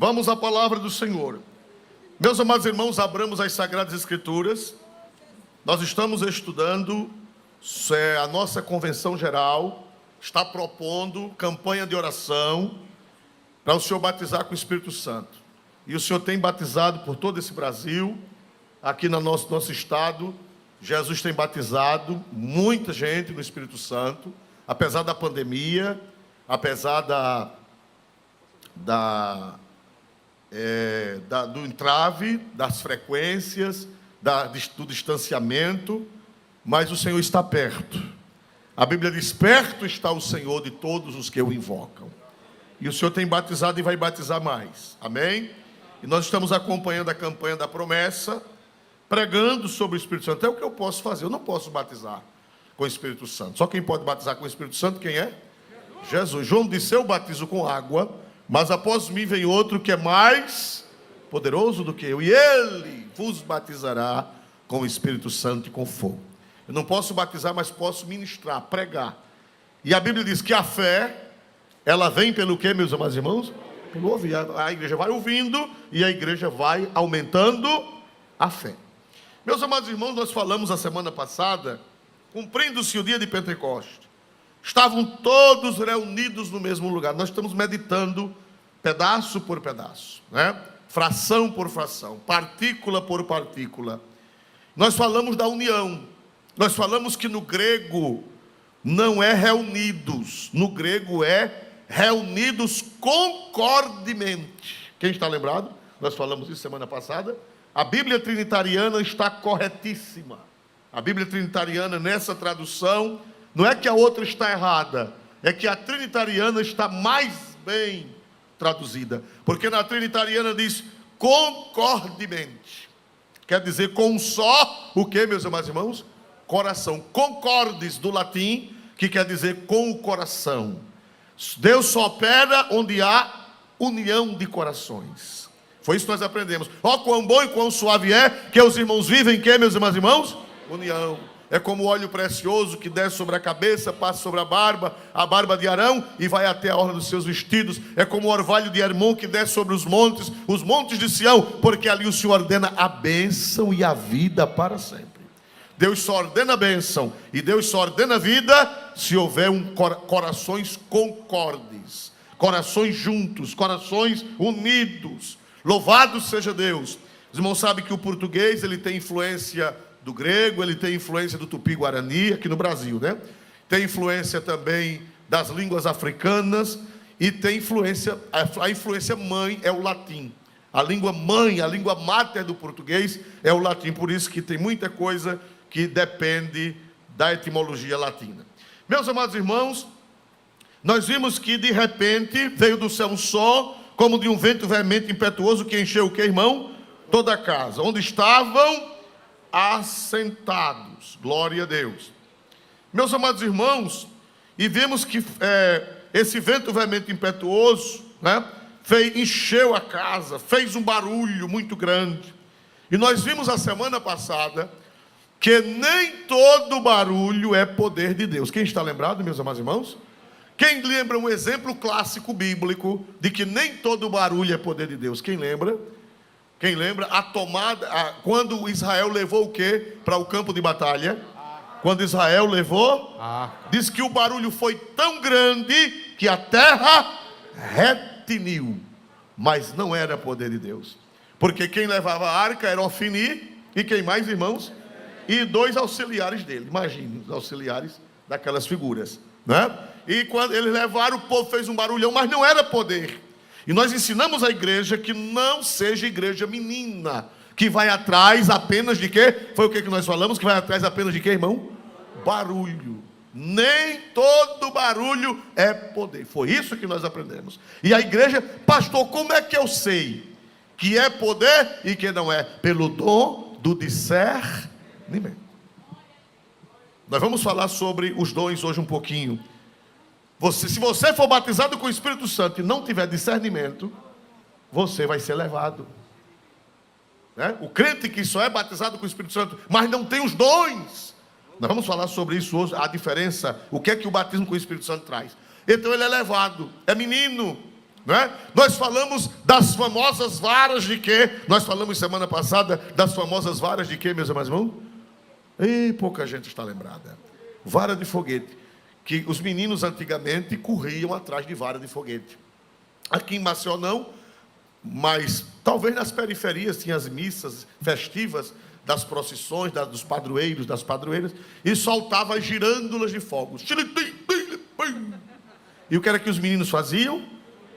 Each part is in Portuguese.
Vamos à palavra do Senhor. Meus amados irmãos, abramos as Sagradas Escrituras. Nós estamos estudando, a nossa convenção geral está propondo campanha de oração para o Senhor batizar com o Espírito Santo. E o Senhor tem batizado por todo esse Brasil, aqui no nosso estado. Jesus tem batizado muita gente no Espírito Santo, apesar da pandemia, apesar do entrave, das frequências, do distanciamento, mas o Senhor está perto. A Bíblia diz: perto está o Senhor de todos os que o invocam. E o Senhor tem batizado e vai batizar mais. Amém? E nós estamos acompanhando a campanha da promessa, pregando sobre o Espírito Santo. É o que eu posso fazer. Eu não posso batizar com o Espírito Santo. Só quem pode batizar com o Espírito Santo, quem é? Jesus. João disse: eu batizo com água, mas após mim vem outro que é mais poderoso do que eu, e ele vos batizará com o Espírito Santo e com fogo. Eu não posso batizar, mas posso ministrar, pregar. E a Bíblia diz que a fé, ela vem pelo quê, meus amados irmãos? Pelo ouvir. A igreja vai ouvindo e a igreja vai aumentando a fé. Meus amados irmãos, nós falamos a semana passada, cumprindo-se o dia de Pentecostes. Estavam todos reunidos no mesmo lugar. Nós estamos meditando pedaço por pedaço, né? Fração por fração, partícula por partícula. Nós falamos da união. Nós falamos que no grego não é reunidos, no grego é reunidos concordemente. Quem está lembrado? Nós falamos isso semana passada. A Bíblia trinitariana está corretíssima. A Bíblia trinitariana, nessa tradução, não é que a outra está errada, é que a trinitariana está mais bem traduzida. Porque na trinitariana diz concordemente. Quer dizer com só, o que, meus amados irmãos? Coração. Concordes, do latim, que quer dizer com o coração. Deus só opera onde há união de corações. Foi isso que nós aprendemos. Ó, quão bom e quão suave é que os irmãos vivem em que, meus amados irmãos? União. É como o óleo precioso que desce sobre a cabeça, passa sobre a barba de Arão e vai até a orla dos seus vestidos. É como o orvalho de Hermon que desce sobre os montes de Sião, porque ali o Senhor ordena a bênção e a vida para sempre. Deus só ordena a bênção e Deus só ordena a vida se houver corações concordes, corações juntos, corações unidos. Louvado seja Deus. Os irmãos sabem que o português ele tem influência do grego, ele tem influência do tupi-guarani, aqui no Brasil, né? Tem influência também das línguas africanas e tem influência, a influência mãe é o latim. A língua mãe, a língua máter do português é o latim, por isso que tem muita coisa que depende da etimologia latina. Meus amados irmãos, nós vimos que de repente veio do céu um som, como de um vento veemente impetuoso, que encheu o que, irmão? Toda a casa, onde estavam assentados. Glória a Deus. Meus amados irmãos, e vimos que esse vento veemente impetuoso, né, encheu a casa, fez um barulho muito grande. E nós vimos a semana passada que nem todo barulho é poder de Deus. Quem está lembrado, meus amados irmãos? Quem lembra um exemplo clássico bíblico de que nem todo barulho é poder de Deus? Quem lembra? Quem lembra? Quando Israel levou o quê? Para o campo de batalha. Quando Israel levou, diz que o barulho foi tão grande que a terra retiniu. Mas não era poder de Deus. Porque quem levava a arca era Ofni e quem mais, irmãos? E 2 auxiliares dele. Imagine os auxiliares daquelas figuras, né? E quando eles levaram, o povo fez um barulhão, mas não era poder. E nós ensinamos a igreja que não seja igreja menina, que vai atrás apenas de quê? Foi o que nós falamos? Que vai atrás apenas de quê, irmão? Barulho. Nem todo barulho é poder. Foi isso que nós aprendemos. E a igreja, pastor, como é que eu sei que é poder e que não é? Pelo dom do discernimento. Nós vamos falar sobre os dons hoje um pouquinho. Se você for batizado com o Espírito Santo e não tiver discernimento, você vai ser levado. Né? O crente que só é batizado com o Espírito Santo, mas não tem os dons. Nós vamos falar sobre isso hoje, a diferença, o que é que o batismo com o Espírito Santo traz. Então ele é levado, é menino, não é? Nós falamos das famosas varas de quê? Nós falamos semana passada das famosas varas de quê, meus irmãos? E pouca gente está lembrada. Vara de foguete. Que os meninos antigamente corriam atrás de vara de foguete. Aqui em Maceió não, mas talvez nas periferias tinha as missas festivas das procissões, dos padroeiros, das padroeiras, e soltava as girândolas de fogos. E o que era que os meninos faziam?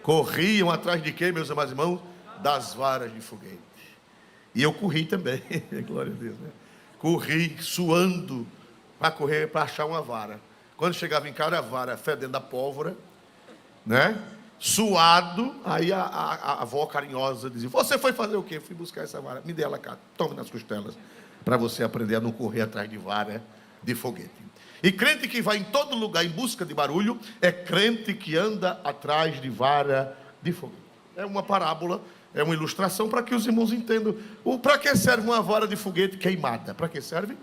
Corriam atrás de quê, meus amados irmãos? Das varas de foguete. E eu corri também, glória a Deus, né? Corri suando para correr, para achar uma vara. Quando chegava em casa, a vara fedendo a pólvora, né? Suado, aí a avó carinhosa dizia: você foi fazer o quê? Fui buscar essa vara, me dê ela cá, tome nas costelas, para você aprender a não correr atrás de vara de foguete. E crente que vai em todo lugar em busca de barulho, é crente que anda atrás de vara de foguete. É uma parábola, é uma ilustração para que os irmãos entendam. Para que serve uma vara de foguete queimada? Para que serve?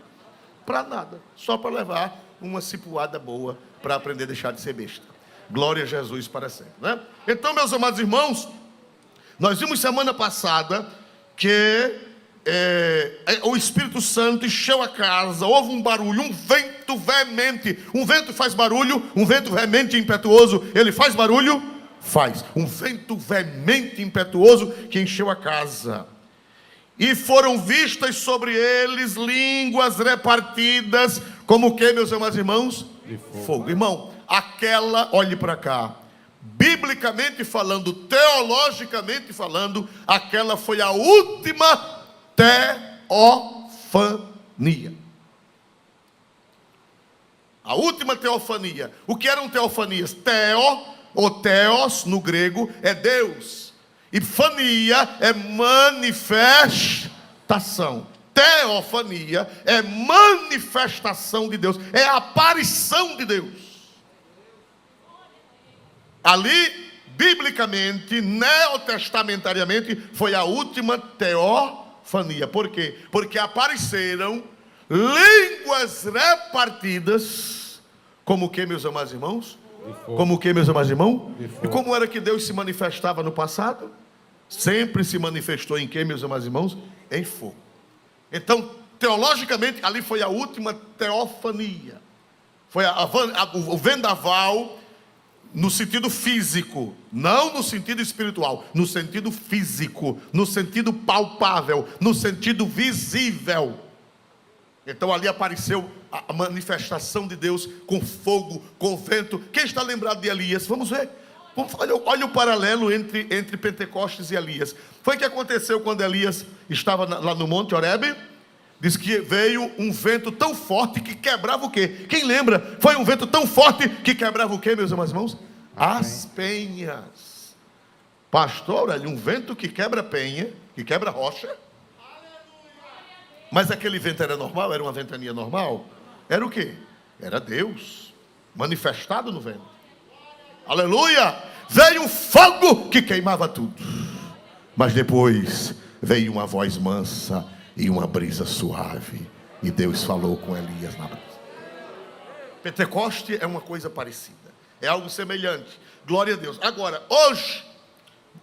Para nada, só para levar uma cipuada boa, para aprender a deixar de ser besta. Glória a Jesus para sempre, né? Então, meus amados irmãos, nós vimos semana passada que o Espírito Santo encheu a casa, houve um barulho, um vento veemente. Um vento faz barulho, um vento veemente e impetuoso, ele faz barulho? Faz. Um vento veemente e impetuoso que encheu a casa. E foram vistas sobre eles línguas repartidas, como o que, meus amados irmãos? De fogo. Irmão, aquela, olhe para cá, biblicamente falando, teologicamente falando, aquela foi a última teofania. A última teofania. O que eram teofanias? Teo, ou teos, no grego, é Deus. E fania é manifestação. Teofania é manifestação de Deus, é a aparição de Deus. Ali, biblicamente, neotestamentariamente, foi a última teofania. Por quê? Porque apareceram línguas repartidas, como o que, meus amados irmãos? Como o que, meus amados irmãos? E como era que Deus se manifestava no passado? Sempre se manifestou em que, meus amados irmãos? Em fogo. Então, teologicamente, ali foi a última teofania. Foi o vendaval no sentido físico, não no sentido espiritual, no sentido físico, no sentido palpável, no sentido visível. Então ali apareceu a manifestação de Deus com fogo, com vento. Quem está lembrado de Elias? Vamos ver. Olha o paralelo entre Pentecostes e Elias. Foi o que aconteceu quando Elias estava lá no Monte Horebe? Diz que veio um vento tão forte que quebrava o quê? Quem lembra? Foi um vento tão forte que quebrava o quê, meus irmãos? As penhas. Pastor, olha, um vento que quebra penha, que quebra rocha. Mas aquele vento era normal? Era uma ventania normal? Era o quê? Era Deus manifestado no vento. Aleluia! Veio um fogo que queimava tudo. Mas depois veio uma voz mansa e uma brisa suave. E Deus falou com Elias na brisa. Pentecoste é uma coisa parecida. É algo semelhante. Glória a Deus. Agora, hoje,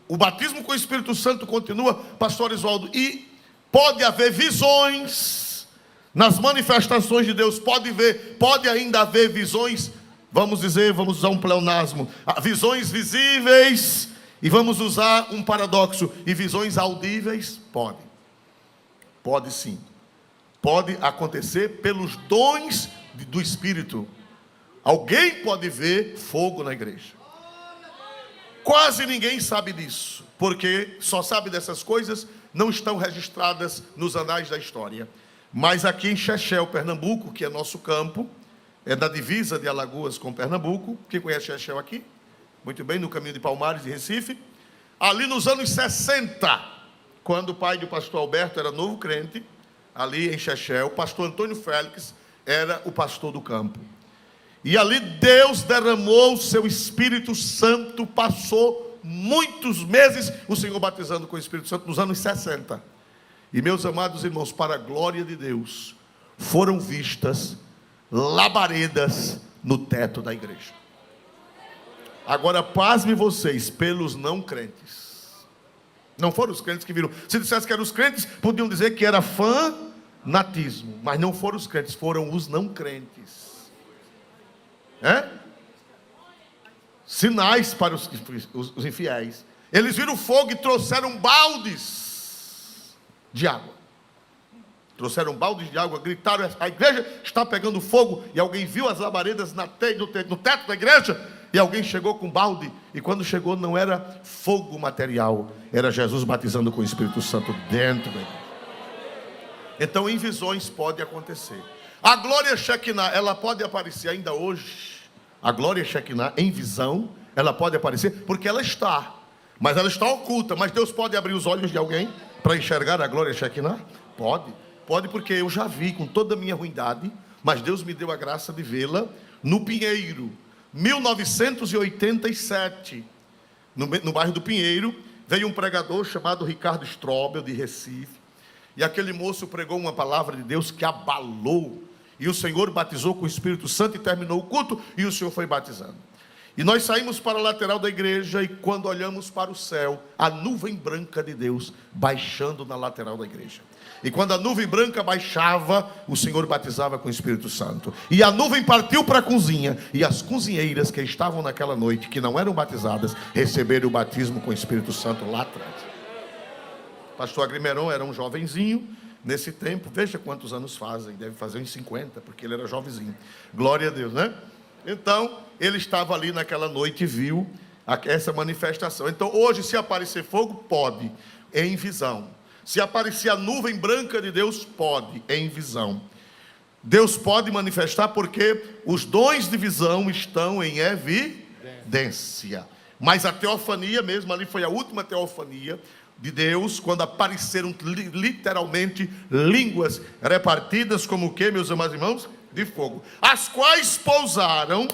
o batismo com o Espírito Santo continua, pastor Oswaldo, e pode haver visões nas manifestações de Deus. Pode ainda haver visões, vamos usar um pleonasmo, visões visíveis, e vamos usar um paradoxo, e visões audíveis? Pode sim. Pode acontecer pelos dons do Espírito. Alguém pode ver fogo na igreja. Quase ninguém sabe disso, porque só sabe dessas coisas, não estão registradas nos anais da história. Mas aqui em Chechel, Pernambuco, que é nosso campo, é da divisa de Alagoas com Pernambuco. Quem conhece Chechel aqui? Muito bem, no caminho de Palmares e Recife. Ali nos anos 60, quando o pai do pastor Alberto era novo crente, ali em Chechel, o pastor Antônio Félix era o pastor do campo. E ali Deus derramou o seu Espírito Santo, passou muitos meses o Senhor batizando com o Espírito Santo nos anos 60. E meus amados irmãos, para a glória de Deus, foram vistas labaredas no teto da igreja. Agora, pasme vocês, pelos não crentes. Não foram os crentes que viram. Se dissesse que eram os crentes, podiam dizer que era fanatismo. Mas não foram os crentes, foram os não crentes. Sinais para os infiéis. Eles viram fogo e trouxeram baldes de água. Trouxeram baldes de água, gritaram: a igreja está pegando fogo. E alguém viu as labaredas no teto da igreja. E alguém chegou com balde. E quando chegou, não era fogo material, era Jesus batizando com o Espírito Santo dentro da igreja. Então, em visões pode acontecer. A glória Shekinah, ela pode aparecer ainda hoje. A glória Shekinah, em visão, ela pode aparecer, porque ela está. Mas ela está oculta. Mas Deus pode abrir os olhos de alguém para enxergar a glória Shekinah? Pode. Pode, porque eu já vi com toda a minha ruindade, mas Deus me deu a graça de vê-la no Pinheiro, 1987, no bairro do Pinheiro. Veio um pregador chamado Ricardo Strobel, de Recife, e aquele moço pregou uma palavra de Deus que abalou, e o Senhor batizou com o Espírito Santo, e terminou o culto, e o Senhor foi batizando. E nós saímos para a lateral da igreja, e quando olhamos para o céu, a nuvem branca de Deus baixando na lateral da igreja. E quando a nuvem branca baixava, o Senhor batizava com o Espírito Santo. E a nuvem partiu para a cozinha, e as cozinheiras que estavam naquela noite, que não eram batizadas, receberam o batismo com o Espírito Santo lá atrás. Pastor Agrimeron era um jovenzinho nesse tempo. Veja quantos anos fazem, deve fazer uns 50, porque ele era jovenzinho. Glória a Deus, né? Então, ele estava ali naquela noite e viu essa manifestação. Então, hoje, se aparecer fogo, pode, em visão. Se aparecer a nuvem branca de Deus, pode, em visão. Deus pode manifestar, porque os dons de visão estão em evidência. Mas a teofania mesmo, ali foi a última teofania de Deus, quando apareceram literalmente línguas repartidas como o que, meus amados irmãos? De fogo. As quais pousaram,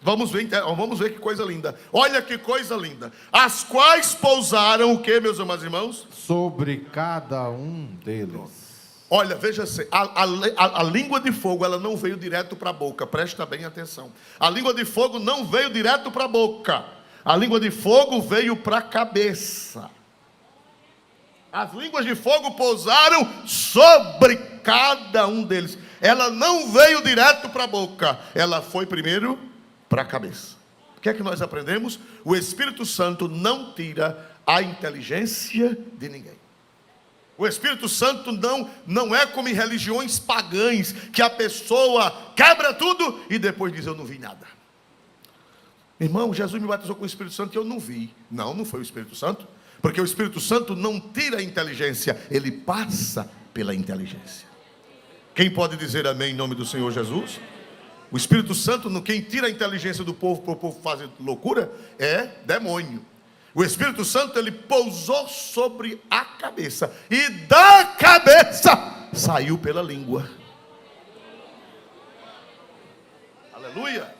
vamos ver que coisa linda. Olha que coisa linda. As quais pousaram o que, meus amados irmãos? Sobre cada um deles. Olha, veja assim, a língua de fogo, ela não veio direto para a boca, presta bem atenção. A língua de fogo não veio direto para a boca. A língua de fogo veio para a cabeça. As línguas de fogo pousaram sobre cada um deles. Ela não veio direto para a boca, ela foi primeiro para a cabeça. O que é que nós aprendemos? O Espírito Santo não tira a inteligência de ninguém. O Espírito Santo não é como em religiões pagãs, que a pessoa quebra tudo e depois diz: eu não vi nada. Irmão, Jesus me batizou com o Espírito Santo e eu não vi. Não foi o Espírito Santo, porque o Espírito Santo não tira a inteligência, ele passa pela inteligência. Quem pode dizer amém em nome do Senhor Jesus? O Espírito Santo, quem tira a inteligência do povo para o povo fazer loucura, é demônio. O Espírito Santo, ele pousou sobre a cabeça, e da cabeça saiu pela língua. Aleluia!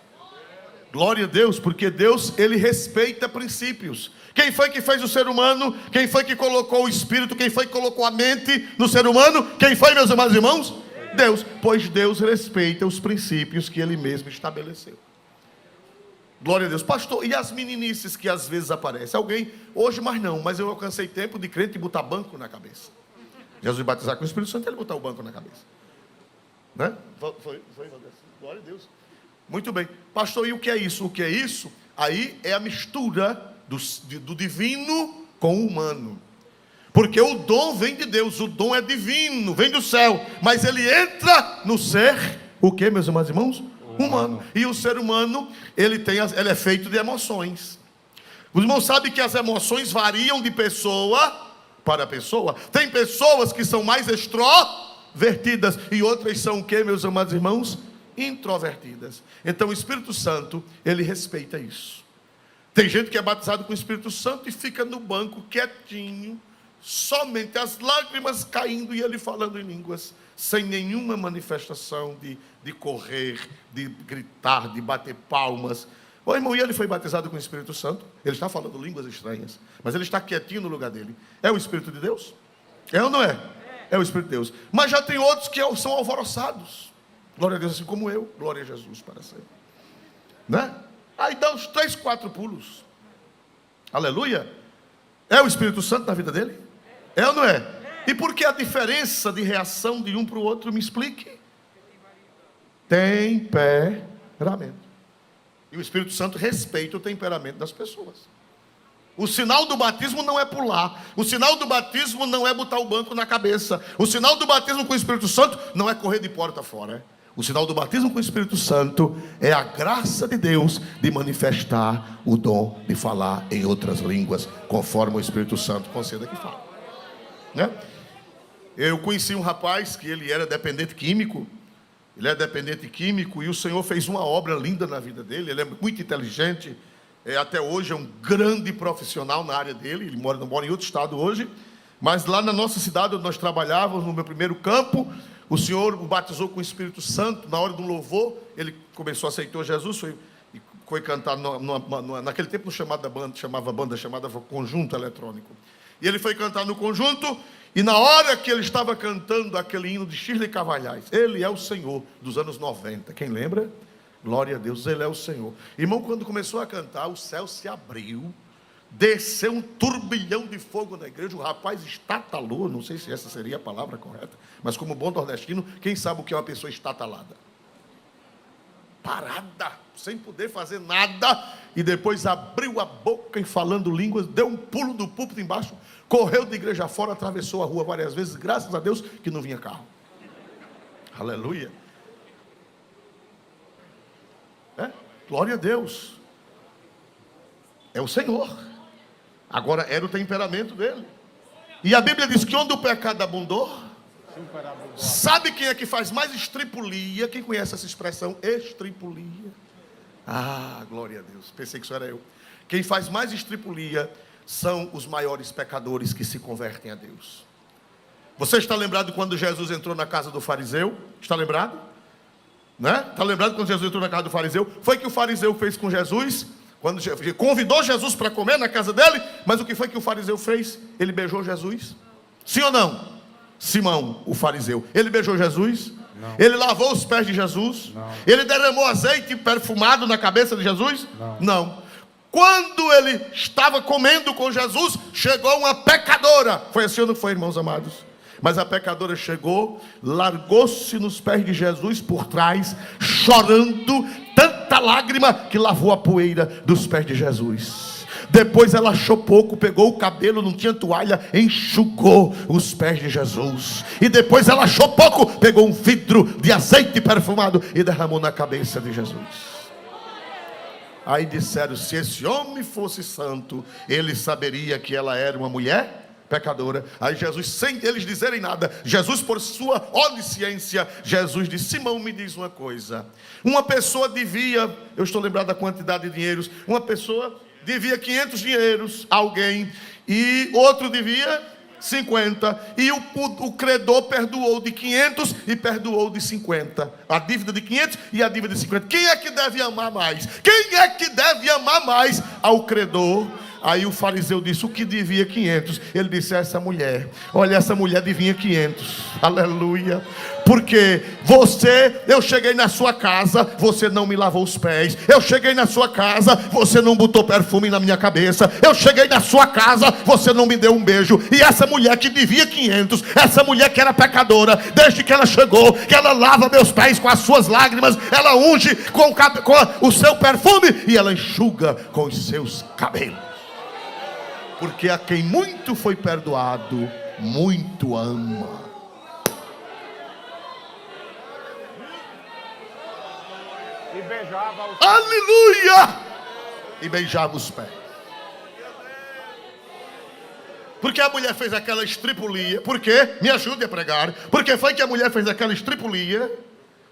Glória a Deus, porque Deus, ele respeita princípios. Quem foi que fez o ser humano? Quem foi que colocou o espírito? Quem foi que colocou a mente no ser humano? Quem foi, meus amados irmãos? Deus. Pois Deus respeita os princípios que ele mesmo estabeleceu. Glória a Deus. Pastor, e as meninices que às vezes aparecem? Alguém, hoje mais não, mas eu alcancei tempo de crente botar banco na cabeça. Jesus batizar com o Espírito Santo, ele botar o banco na cabeça. Né? Foi, glória a Deus. Muito bem. Pastor, e o que é isso? O que é isso? Aí é a mistura do divino com o humano. Porque o dom vem de Deus, o dom é divino, vem do céu. Mas ele entra no ser, o que, meus amados irmãos? Humano. E o ser humano, ele é feito de emoções. Os irmãos sabem que as emoções variam de pessoa para pessoa. Tem pessoas que são mais extrovertidas e outras são o que, meus amados irmãos? Introvertidas. Então o Espírito Santo, ele respeita isso. Tem gente que é batizado com o Espírito Santo e fica no banco quietinho, somente as lágrimas caindo e ele falando em línguas, sem nenhuma manifestação de correr, de gritar, de bater palmas. O irmão, e ele foi batizado com o Espírito Santo, ele está falando línguas estranhas, mas ele está quietinho no lugar dele. É o Espírito de Deus? É ou não é? É o Espírito de Deus. Mas já tem outros que são alvoroçados. Glória a Deus, assim como eu. Glória a Jesus para sempre. Né? Aí dá uns 3, 4 pulos. Aleluia. É o Espírito Santo na vida dele? É ou não é? E por que a diferença de reação de um para o outro? Me explique. Temperamento. E o Espírito Santo respeita o temperamento das pessoas. O sinal do batismo não é pular. O sinal do batismo não é botar o banco na cabeça. O sinal do batismo com o Espírito Santo não é correr de porta fora. O sinal do batismo com o Espírito Santo é a graça de Deus de manifestar o dom de falar em outras línguas, conforme o Espírito Santo conceda que fale. Né? Eu conheci um rapaz que ele era dependente químico. Ele é dependente químico e o Senhor fez uma obra linda na vida dele. Ele é muito inteligente. Até hoje é um grande profissional na área dele. Ele mora em outro estado hoje. Mas lá na nossa cidade, onde nós trabalhávamos, no meu primeiro campo, o Senhor o batizou com o Espírito Santo. Na hora do louvor, ele começou a aceitar Jesus. Foi cantar naquele tempo chamava Conjunto Eletrônico. E ele foi cantar no conjunto. E na hora que ele estava cantando aquele hino de Shirley Cavalhais, ele é o Senhor dos anos 90. Quem lembra? Glória a Deus, ele é o Senhor. Irmão, quando começou a cantar, o céu se abriu. Desceu um turbilhão de fogo na igreja. O rapaz estatalou. Não sei se essa seria a palavra correta, mas como bom nordestino, quem sabe o que é uma pessoa estatalada? Parada, sem poder fazer nada. E depois abriu a boca e falando línguas, deu um pulo do púlpito embaixo, correu de igreja fora, atravessou a rua várias vezes. Graças a Deus que não vinha carro. Aleluia. Glória a Deus. É o Senhor. Agora era o temperamento dele. E a Bíblia diz que onde o pecado abundou, sabe quem é que faz mais estripulia? Quem conhece essa expressão? Estripulia. Ah, glória a Deus. Pensei que isso era eu. Quem faz mais estripulia são os maiores pecadores que se convertem a Deus. Você está lembrado quando Jesus entrou na casa do fariseu? Está lembrado? Né? Está lembrado quando Jesus entrou na casa do fariseu? Foi que o fariseu fez com Jesus? Quando convidou Jesus para comer na casa dele, mas o que foi que o fariseu fez? Ele beijou Jesus? Sim ou não? Simão, o fariseu, ele beijou Jesus? Não. Ele lavou os pés de Jesus? Não. Ele derramou azeite perfumado na cabeça de Jesus? Não. Não. Quando ele estava comendo com Jesus, chegou uma pecadora. Foi assim ou não foi, irmãos amados? Mas a pecadora chegou, largou-se nos pés de Jesus por trás, chorando, tanta lágrima que lavou a poeira dos pés de Jesus. Depois ela achou pouco, pegou o cabelo, não tinha toalha, enxugou os pés de Jesus. E depois ela achou pouco, pegou um vidro de azeite perfumado e derramou na cabeça de Jesus. Aí disseram, se esse homem fosse santo, ele saberia que ela era uma mulher pecadora. Aí Jesus, sem eles dizerem nada, Jesus por sua onisciência, Jesus disse, Simão, me diz uma coisa. Uma pessoa devia, eu estou lembrado da quantidade de dinheiros, uma pessoa devia 500 dinheiros a alguém, e outro devia 50, e o credor perdoou de 500 e perdoou de 50, a dívida de 500 e a dívida de 50. Quem é que deve amar mais? Quem é que deve amar mais ao credor? Aí o fariseu disse, o que devia 500? Ele disse, essa mulher, olha, essa mulher devia 500, aleluia. Porque eu cheguei na sua casa, você não me lavou os pés. Eu cheguei na sua casa, você não botou perfume na minha cabeça. Eu cheguei na sua casa, você não me deu um beijo. E essa mulher que devia 500, essa mulher que era pecadora, desde que ela chegou, que ela lava meus pés com as suas lágrimas, ela unge com o seu perfume e ela enxuga com os seus cabelos. Porque a quem muito foi perdoado, muito ama. E beijava os... Aleluia! E beijava os pés. Porque a mulher fez aquela estripulia? Por quê? Me ajude a pregar. Por que foi que a mulher fez aquela estripulia?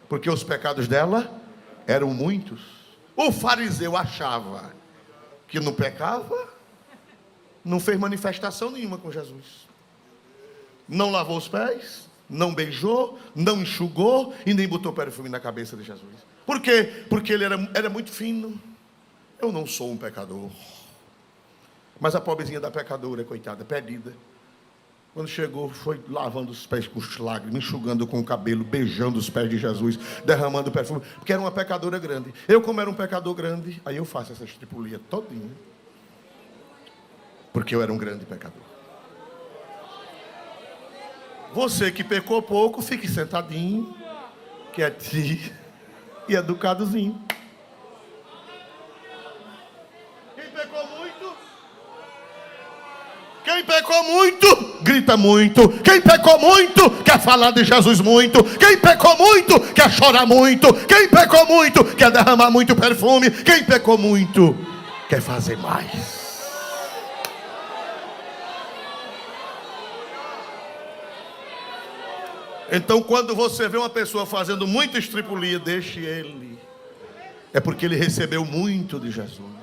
Porque os pecados dela eram muitos. O fariseu achava que não pecava, não fez manifestação nenhuma com Jesus. Não lavou os pés, não beijou, não enxugou e nem botou perfume na cabeça de Jesus. Por quê? Porque ele era muito fino. Eu não sou um pecador. Mas a pobrezinha da pecadora, coitada, perdida. Quando chegou, foi lavando os pés com lágrimas, enxugando com o cabelo, beijando os pés de Jesus, derramando perfume, porque era uma pecadora grande. Eu, como era um pecador grande, aí eu faço essa estripulia todinha, porque eu era um grande pecador. Você que pecou pouco, fique sentadinho, quietinho e educadozinho. Quem pecou muito, grita muito. Quem pecou muito, quer falar de Jesus muito. Quem pecou muito, quer chorar muito. Quem pecou muito, quer derramar muito perfume. Quem pecou muito, quer fazer mais. Então, quando você vê uma pessoa fazendo muita estripulia, deixe ele. É porque ele recebeu muito de Jesus.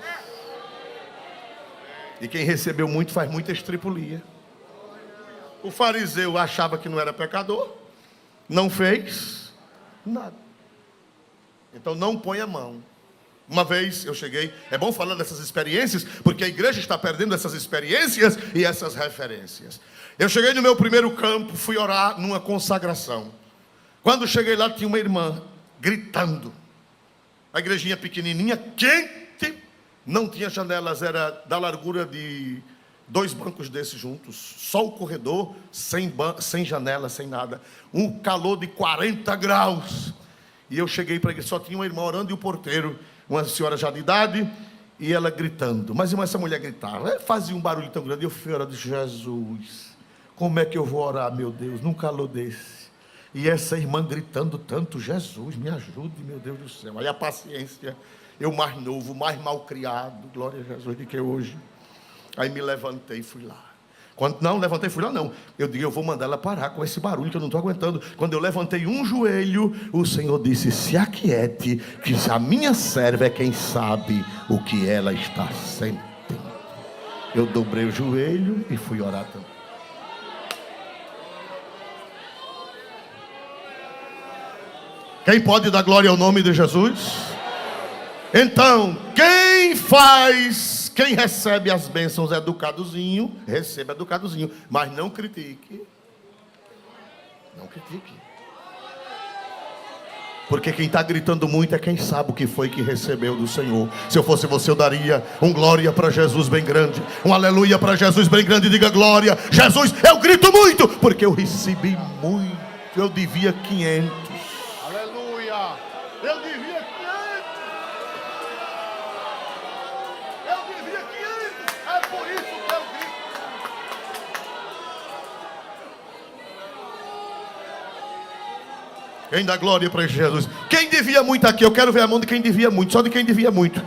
E quem recebeu muito faz muita estripulia. O fariseu achava que não era pecador, não fez nada. Então não põe a mão. Uma vez eu cheguei, é bom falar dessas experiências, porque a igreja está perdendo essas experiências e essas referências. Eu cheguei no meu primeiro campo, fui orar numa consagração. Quando cheguei lá, tinha uma irmã gritando. A igrejinha pequenininha, quente. Não tinha janelas, era da largura de 2 bancos desses juntos. Só o corredor, sem janela, sem nada. Um calor de 40 graus. E eu cheguei para a igreja, só tinha uma irmã orando e o porteiro, uma senhora já de idade, e ela gritando. Mas essa mulher gritava, fazia um barulho tão grande. Eu fui orar, disse, Jesus, como é que eu vou orar, meu Deus, num calor desse? E essa irmã gritando tanto, Jesus, me ajude, meu Deus do céu. Aí a paciência... Eu mais novo, mais mal criado, glória a Jesus, do que hoje. Aí me levantei e fui lá. Levantei e fui lá, não. Eu digo, eu vou mandar ela parar com esse barulho que eu não estou aguentando. Quando eu levantei um joelho, o Senhor disse, se aquiete, que a minha serva é quem sabe o que ela está sentindo. Eu dobrei o joelho e fui orar também. Quem pode dar glória ao nome de Jesus? Então, quem recebe as bênçãos educadozinho, receba educadozinho, mas não critique. Não critique. Porque quem está gritando muito é quem sabe o que foi que recebeu do Senhor. Se eu fosse você, eu daria um glória para Jesus bem grande, um aleluia para Jesus bem grande, diga glória. Jesus, eu grito muito, porque eu recebi muito, eu devia 500. Aleluia. Eu devia 500. É por isso que eu grito. Quem dá glória para Jesus? Quem devia muito aqui? Eu quero ver a mão de quem devia muito. Só de quem devia muito.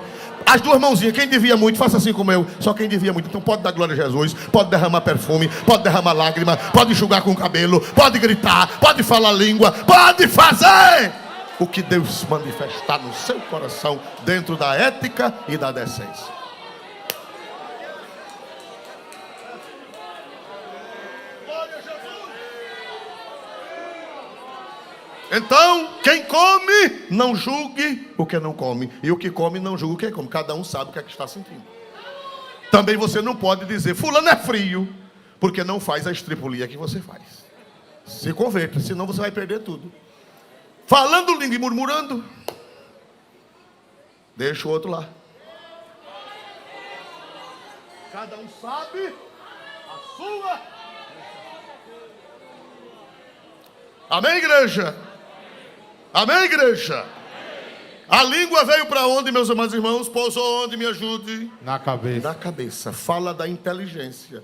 As 2 mãozinhas, quem devia muito, faça assim como eu. Só quem devia muito. Então pode dar glória a Jesus, pode derramar perfume, pode derramar lágrima, pode enxugar com o cabelo, pode gritar, pode falar língua, pode fazer o que Deus manifestar no seu coração, dentro da ética e da decência. Então, quem come, não julgue o que não come. E o que come, não julgue o que come. Cada um sabe o que é que está sentindo. Também você não pode dizer, fulano é frio, porque não faz a estripulia que você faz. Se converta, senão você vai perder tudo. Falando língua e murmurando, deixa o outro lá. Cada um sabe a sua. Amém, igreja? Amém, igreja? A língua veio para onde, meus amados irmãos? Pousou onde? Me ajude. Na cabeça. Na cabeça. Fala da inteligência.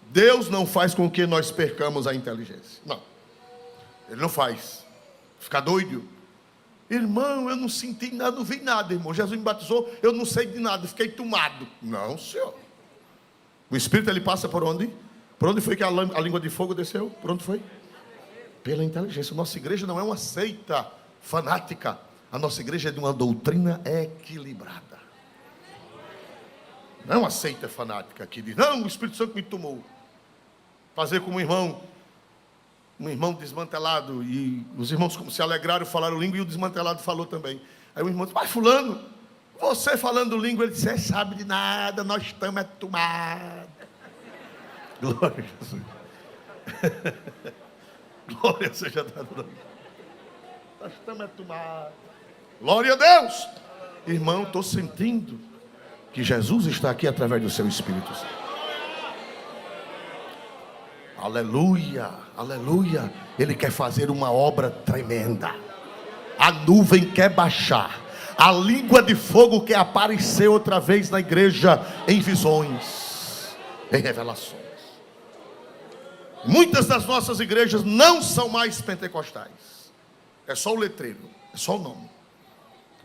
Deus não faz com que nós percamos a inteligência. Não. Ele não faz. Fica doido. Irmão, eu não senti nada, não vi nada, irmão. Jesus me batizou, eu não sei de nada, fiquei tomado. Não, senhor. O Espírito, ele passa por onde? Por onde foi que a língua de fogo desceu? Por onde foi? Pela inteligência. Nossa igreja não é uma seita fanática. A nossa igreja é de uma doutrina equilibrada. Não é uma seita fanática que diz, não, o Espírito Santo me tomou. Fazer como um irmão desmantelado, e os irmãos se alegraram, falaram língua, e o desmantelado falou também. Aí o irmão disse, mas fulano, você falando língua, ele disse, você sabe de nada, nós estamos tomados. Glória a Jesus. Glória seja dada. Glória a Deus. Irmão, estou sentindo que Jesus está aqui através do seu Espírito Santo. Aleluia, aleluia. Ele quer fazer uma obra tremenda. A nuvem quer baixar. A língua de fogo quer aparecer outra vez na igreja, em visões, em revelações. Muitas das nossas igrejas não são mais pentecostais. É só o letreiro, é só o nome.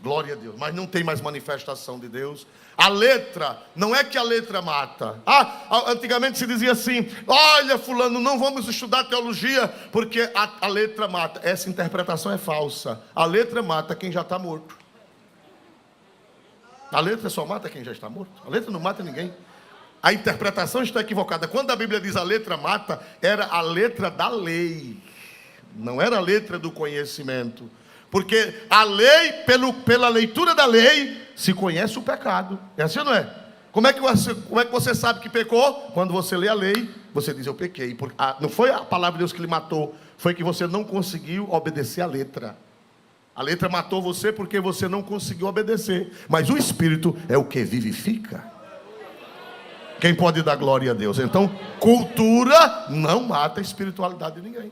Glória a Deus, mas não tem mais manifestação de Deus. A letra, não é que a letra mata. Antigamente se dizia assim: olha fulano, não vamos estudar teologia porque a letra mata. Essa interpretação é falsa. A letra mata quem já está morto. A letra só mata quem já está morto. A letra não mata ninguém. A interpretação está equivocada. Quando a Bíblia diz a letra mata, era a letra da lei, não era a letra do conhecimento. Porque a lei, pela leitura da lei, se conhece o pecado. É assim ou não é? Como é que você sabe que pecou? Quando você lê a lei, você diz: eu pequei. Não foi a palavra de Deus que lhe matou, foi que você não conseguiu obedecer a letra. A letra matou você porque você não conseguiu obedecer. Mas o Espírito é o que vivifica. Quem pode dar glória a Deus? Então, cultura não mata a espiritualidade de ninguém.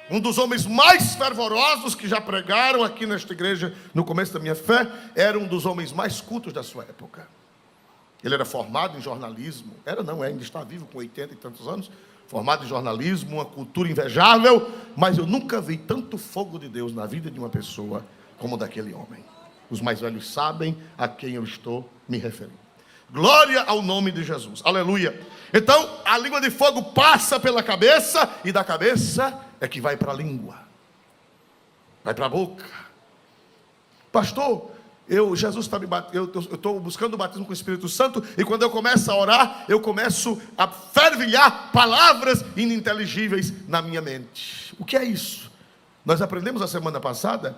Um dos homens mais fervorosos que já pregaram aqui nesta igreja, no começo da minha fé, era um dos homens mais cultos da sua época. Ele era formado em jornalismo. Ainda está vivo com 80 e tantos anos. Formado em jornalismo, uma cultura invejável. Mas eu nunca vi tanto fogo de Deus na vida de uma pessoa como daquele homem. Os mais velhos sabem a quem eu estou me referindo. Glória ao nome de Jesus, aleluia. Então a língua de fogo passa pela cabeça, e da cabeça é que vai para a língua, vai para a boca. Pastor, Jesus está me batendo, eu estou buscando o batismo com o Espírito Santo, e quando eu começo a orar, eu começo a fervilhar palavras ininteligíveis na minha mente. O que é isso? Nós aprendemos a semana passada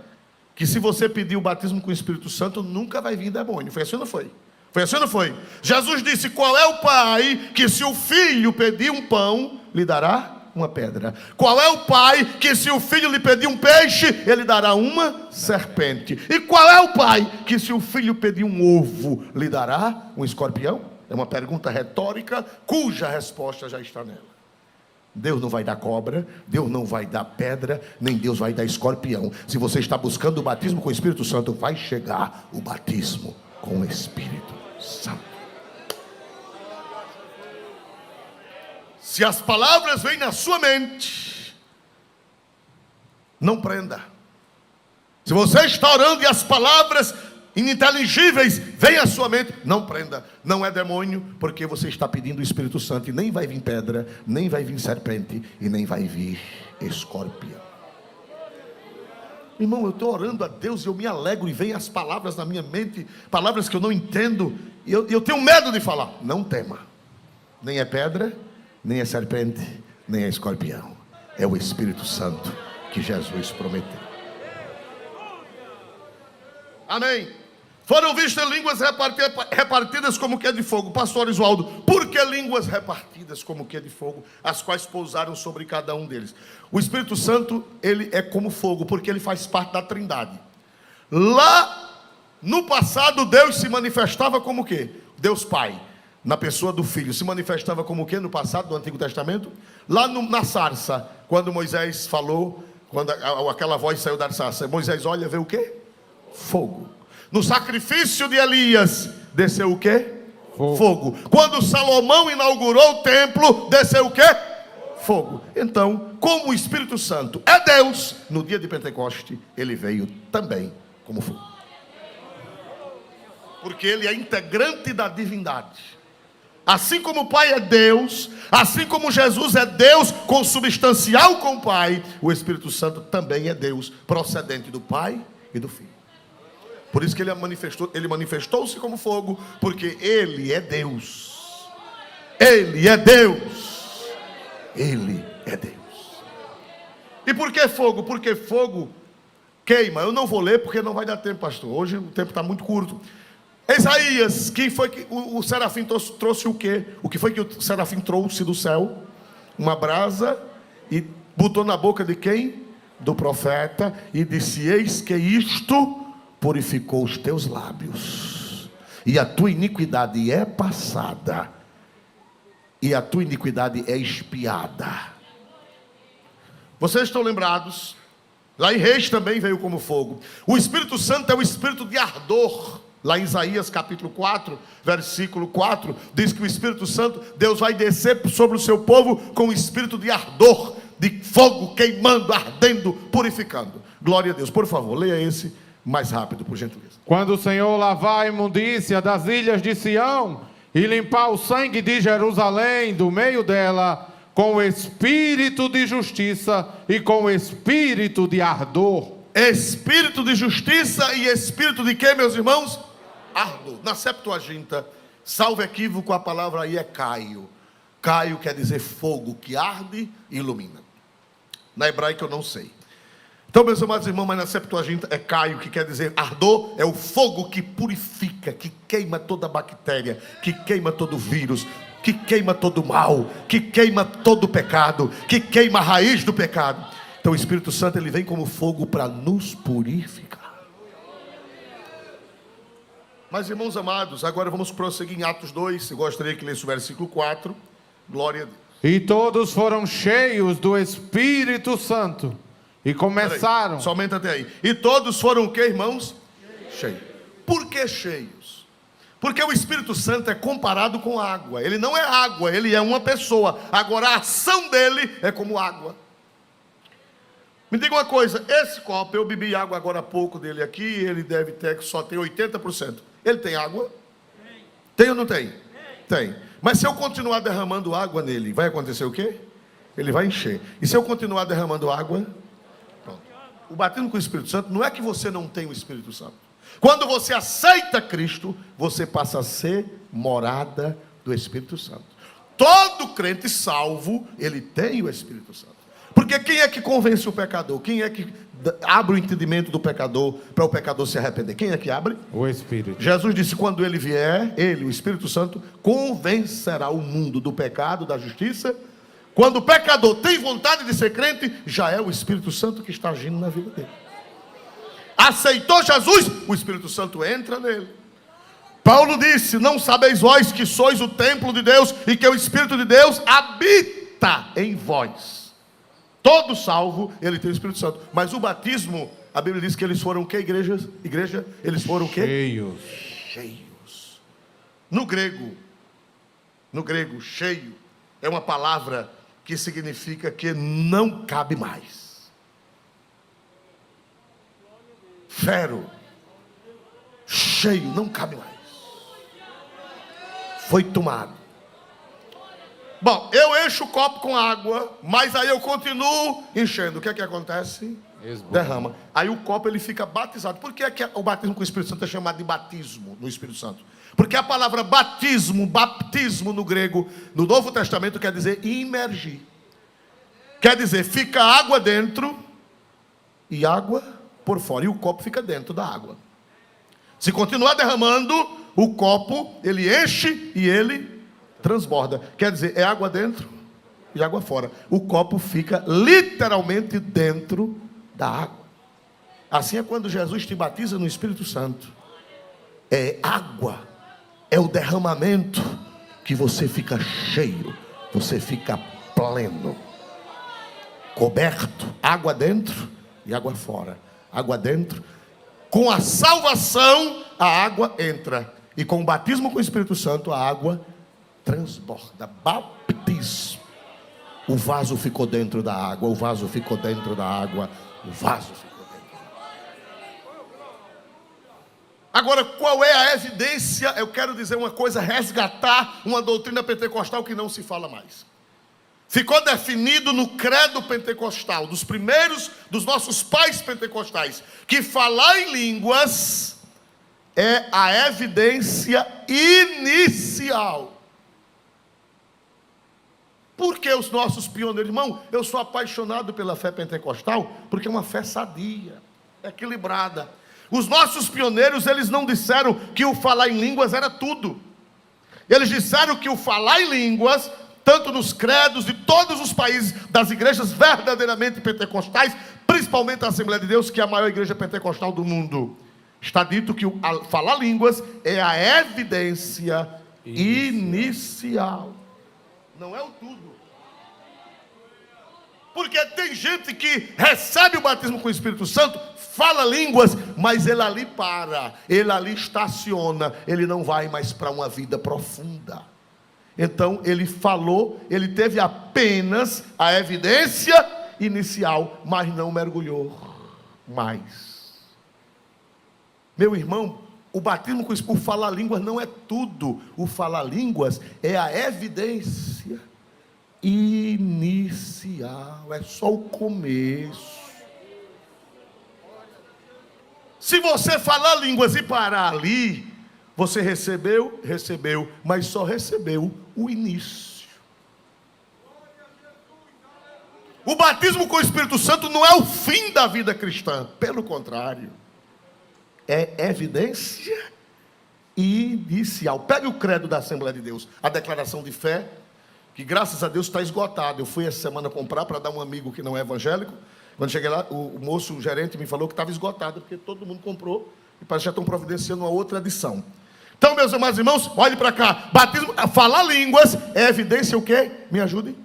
que se você pedir o batismo com o Espírito Santo, nunca vai vir demônio. Foi assim ou não foi? Foi assim ou não foi? Jesus disse: qual é o pai que se o filho pedir um pão, lhe dará uma pedra? Qual é o pai que se o filho lhe pedir um peixe, ele dará uma serpente? E qual é o pai que se o filho pedir um ovo, lhe dará um escorpião? É uma pergunta retórica, cuja resposta já está nela. Deus não vai dar cobra, Deus não vai dar pedra, nem Deus vai dar escorpião. Se você está buscando o batismo com o Espírito Santo, vai chegar o batismo com o Espírito Santo. Se as palavras vêm na sua mente, não prenda. Se você está orando e as palavras ininteligíveis vêm à sua mente, não prenda. Não é demônio, porque você está pedindo o Espírito Santo, e nem vai vir pedra, nem vai vir serpente, e nem vai vir escorpião. Irmão, eu estou orando a Deus e eu me alegro, e vem as palavras na minha mente, palavras que eu não entendo, e eu tenho medo de falar. Não tema. Nem é pedra, nem é serpente, nem é escorpião. É o Espírito Santo que Jesus prometeu. Amém. Foram vistas línguas repartidas como que é de fogo. Pastor Oswaldo, por que línguas repartidas como que é de fogo, as quais pousaram sobre cada um deles? O Espírito Santo, ele é como fogo, porque ele faz parte da Trindade. Lá no passado, Deus se manifestava como o quê? Deus Pai, na pessoa do Filho, se manifestava como o quê no passado do Antigo Testamento? Lá na sarça, quando Moisés falou, quando aquela voz saiu da sarça, Moisés olha, vê o quê? Fogo. No sacrifício de Elias, desceu o quê? Fogo. Quando Salomão inaugurou o templo, desceu o quê? Fogo. Então, como o Espírito Santo é Deus, no dia de Pentecoste, ele veio também como fogo. Porque ele é integrante da divindade. Assim como o Pai é Deus, assim como Jesus é Deus consubstancial com o Pai, o Espírito Santo também é Deus, procedente do Pai e do Filho. Por isso que ele manifestou-se como fogo, porque ele é Deus. Ele é Deus. Ele é Deus. E por que fogo? Porque fogo queima. Eu não vou ler porque não vai dar tempo, pastor. Hoje o tempo está muito curto. Isaías, quem foi que o serafim trouxe o quê? O que foi que o serafim trouxe do céu? uma brasa e botou na boca de quem? Do profeta, e disse: eis que isto purificou os teus lábios, e a tua iniquidade é passada, e a tua iniquidade é expiada. Vocês estão lembrados? Lá em Reis também veio como fogo. O Espírito Santo é o espírito de ardor. Lá em Isaías capítulo 4, versículo 4, diz que o Espírito Santo, Deus vai descer sobre o seu povo com o espírito de ardor, de fogo queimando, ardendo, purificando. Glória a Deus. Por favor, leia esse mais rápido, por gentileza. Quando o Senhor lavar a imundícia das ilhas de Sião e limpar o sangue de Jerusalém do meio dela, com espírito de justiça e com espírito de ardor. Espírito de justiça e espírito de quê, meus irmãos? Ardor. Na Septuaginta, salvo equívoco, a palavra aí é Caio. Caio quer dizer fogo que arde e ilumina. Na hebraica eu não sei. Então, meus amados irmãos, mas na Septuaginta é Caio, que quer dizer ardor, é o fogo que purifica, que queima toda bactéria, que queima todo vírus, que queima todo mal, que queima todo pecado, que queima a raiz do pecado. Então o Espírito Santo, ele vem como fogo para nos purificar. Mas, irmãos amados, agora vamos prosseguir em Atos 2. Eu gostaria que lesse o versículo 4. Glória a Deus. E todos foram cheios do Espírito Santo e começaram. Somente até aí. E todos foram o que, irmãos? Cheios. Por que cheios? Porque o Espírito Santo é comparado com água. Ele não é água, ele é uma pessoa. Agora a ação dele é como água. Me diga uma coisa, esse copo, eu bebi água agora há pouco dele aqui, ele deve ter, que só tem 80%. Ele tem água? Tem ou não tem? Tem. Mas se eu continuar derramando água nele, vai acontecer o quê? Ele vai encher. E se eu continuar derramando água? Pronto. O batismo com o Espírito Santo não é que você não tem o Espírito Santo. Quando você aceita Cristo, você passa a ser morada do Espírito Santo. Todo crente salvo, ele tem o Espírito Santo. Porque quem é que convence o pecador? Quem é que abre o entendimento do pecador para o pecador se arrepender? Quem é que abre? O Espírito. Jesus disse: quando ele vier, ele, o Espírito Santo, convencerá o mundo do pecado, da justiça. Quando o pecador tem vontade de ser crente, já é o Espírito Santo que está agindo na vida dele. Aceitou Jesus, o Espírito Santo entra nele. Paulo disse: não sabeis vós que sois o templo de Deus e que o Espírito de Deus habita em vós. Todo salvo, ele tem o Espírito Santo. Mas o batismo, a Bíblia diz que eles foram o que, igreja? Eles foram o que? Cheios. Cheios. No grego, cheio é uma palavra que significa que não cabe mais. Fero, cheio, não cabe mais. Foi tomado. Bom, eu encho o copo com água, mas aí eu continuo enchendo. O que é que acontece? Derrama. Aí o copo, ele fica batizado. Por que é que o batismo com o Espírito Santo é chamado de batismo no Espírito Santo? Porque a palavra batismo, baptismo no grego, no Novo Testamento, quer dizer imergir. Quer dizer, fica água dentro e água por fora. E o copo fica dentro da água. Se continuar derramando, o copo, ele enche e ele transborda. Quer dizer, é água dentro e água fora. O copo fica literalmente dentro da água. Assim é quando Jesus te batiza no Espírito Santo. É água. É o derramamento que você fica cheio. Você fica pleno. Coberto. Água dentro e água fora. Água dentro. Com a salvação, a água entra. E com o batismo com o Espírito Santo, a água transborda. Batismo. O vaso ficou dentro da água. O vaso ficou dentro da água. O vaso ficou dentro da água. Agora, qual é a evidência? Eu quero dizer uma coisa, resgatar uma doutrina pentecostal que não se fala mais. Ficou definido no credo pentecostal, dos primeiros, dos nossos pais pentecostais, que falar em línguas é a evidência inicial. Por que os nossos pioneiros? Irmão, eu sou apaixonado pela fé pentecostal, porque é uma fé sadia, equilibrada. Os nossos pioneiros, eles não disseram que o falar em línguas era tudo. Eles disseram que o falar em línguas tanto nos credos de todos os países das igrejas verdadeiramente pentecostais, principalmente a Assembleia de Deus, que é a maior igreja pentecostal do mundo. Está dito que falar línguas é a evidência inicial. Não é o tudo. Porque tem gente que recebe o batismo com o Espírito Santo, fala línguas, mas ele ali para, ele ali estaciona, ele não vai mais para uma vida profunda. Então ele falou, ele teve apenas a evidência inicial, mas não mergulhou mais. Meu irmão, o batismo com o falar línguas não é tudo. O falar línguas é a evidência inicial, é só o começo. Se você falar línguas e parar ali, você recebeu, mas só recebeu o início. O batismo com o Espírito Santo não é o fim da vida cristã, pelo contrário, é evidência inicial. Pegue o credo da Assembleia de Deus, a declaração de fé, que graças a Deus está esgotado. Eu fui essa semana comprar para dar um amigo que não é evangélico. Quando cheguei lá, o moço, o gerente, me falou que estava esgotado, porque todo mundo comprou, e parece que já estão providenciando uma outra edição. Então, meus amados irmãos, olhe para cá. Batismo, falar línguas é evidência o quê? Me ajudem.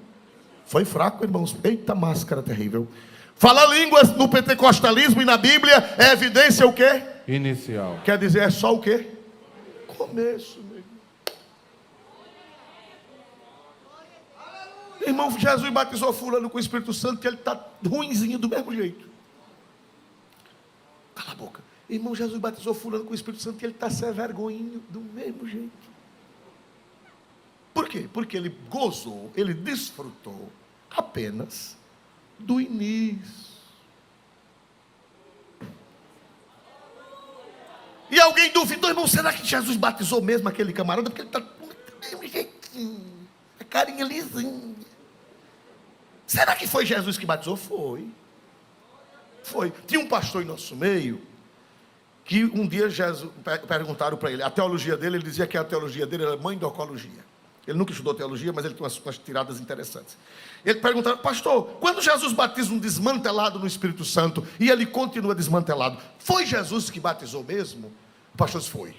Foi fraco, irmãos. Eita máscara terrível. Falar línguas no pentecostalismo e na Bíblia é evidência o quê? Inicial. Quer dizer, é só o quê? Começo, meu irmão. Irmão, Jesus batizou fulano com o Espírito Santo, que ele está ruinzinho do mesmo jeito. Cala a boca. Irmão, Jesus batizou fulano com o Espírito Santo, que ele está sem vergonhinho do mesmo jeito. Por quê? Porque ele gozou, ele desfrutou apenas do início. E alguém duvidou, irmão, será que Jesus batizou mesmo aquele camarada? Porque ele está do mesmo jeitinho, a carinha lisinha. Será que foi Jesus que batizou? Foi. Tinha um pastor em nosso meio, que um dia perguntaram para ele, a teologia dele, ele dizia que a teologia dele era mãe da ecologia. Ele nunca estudou teologia, mas ele tem umas tiradas interessantes. Ele perguntaram, pastor, quando Jesus batiza um desmantelado no Espírito Santo, e ele continua desmantelado, foi Jesus que batizou mesmo? O pastor disse, foi.